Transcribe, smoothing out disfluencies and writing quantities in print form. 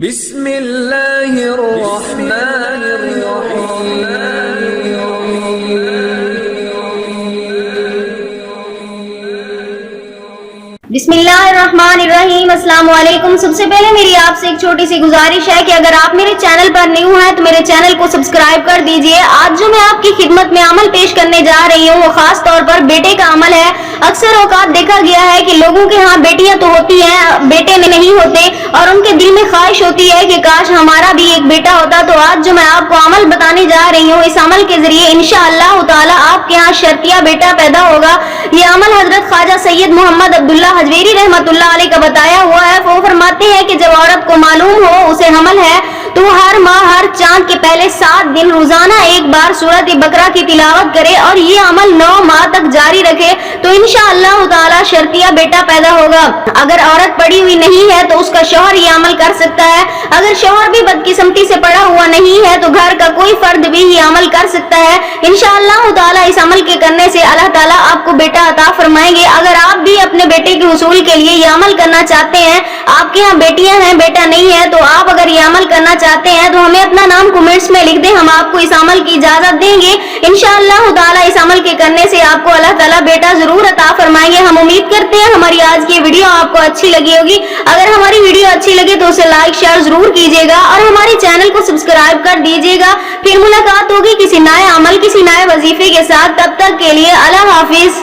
بسم اللہ الرحمن الرحیم بسم اللہ الرحمن الرحیم۔ السلام علیکم۔ سب سے پہلے میری آپ سے ایک چھوٹی سی گزارش ہے کہ اگر آپ میرے چینل پر نیو ہیں تو میرے چینل کو سبسکرائب کر دیجئے۔ آج جو میں آپ کی خدمت میں عمل پیش کرنے جا رہی ہوں وہ خاص طور پر بیٹے کا عمل ہے۔ اکثر اوقات دیکھا گیا ہے کہ لوگوں کے ہاں بیٹیاں تو ہوتی ہیں، بیٹے نہیں ہوتے، اور ان کے دل میں خواہش ہوتی ہے کہ کاش ہمارا بھی ایک بیٹا ہوتا۔ تو آج جو میں آپ کو عمل بتانے جا رہی ہوں، اس عمل کے ذریعے انشاءاللہ تعالی آپ کے ہاں شرطیہ بیٹا پیدا ہوگا۔ یہ عمل حضرت خواجہ سید محمد عبداللہ حجویری رحمۃ اللہ علیہ کا بتایا ہوا ہے۔ وہ فرماتے ہیں کہ جب عورت کو معلوم ہو اسے حمل ہے تو ہر ماہ ہر چاند کے پہلے 7 دن روزانہ ایک بار سورۃ بقرہ کی تلاوت کرے اور یہ عمل 9 ماہ تک جاری رکھے تو انشاءاللہ تعالی شرطیہ بیٹا پیدا ہوگا۔ اگر عورت پڑھی ہوئی نہیں ہے تو اس کا شوہر یہ عمل کر سکتا ہے۔ اگر شوہر بھی بدقسمتی سے پڑھا ہوا نہیں ہے تو گھر کا کوئی فرد بھی یہ عمل کر سکتا ہے۔ انشاءاللہ تعالی اس عمل کے کرنے سے اللہ تعالیٰ آپ کو بیٹا عطا فرمائیں گے۔ اگر آپ بھی اپنے بیٹے کے حصول کے لیے یہ عمل کرنا چاہتے ہیں، آپ کے ہاں بیٹیاں ہیں بیٹا نہیں ہے، تو آپ اگر یہ عمل کرنا چاہتے ہیں تو ہمیں اپنا نام کمنٹس میں لکھ دیں، ہم آپ کو اس عمل کی اجازت دیں گے۔ انشاءاللہ تعالی اس عمل کے کرنے سے آپ کو اللہ تعالیٰ بیٹا ضرور عطا فرمائیں گے۔ ہم امید کرتے ہیں ہماری آج کی ویڈیو آپ کو اچھی لگی ہوگی۔ اگر ہماری ویڈیو اچھی لگے تو اسے لائک شیئر ضرور کیجیے گا اور ہمارے چینل کو سبسکرائب کر دیجیے گا۔ پھر ملاقات ہوگی کسی نئے عمل کسی نئے وظیفے کے ساتھ، تب تک کے لیے اللہ حافظ۔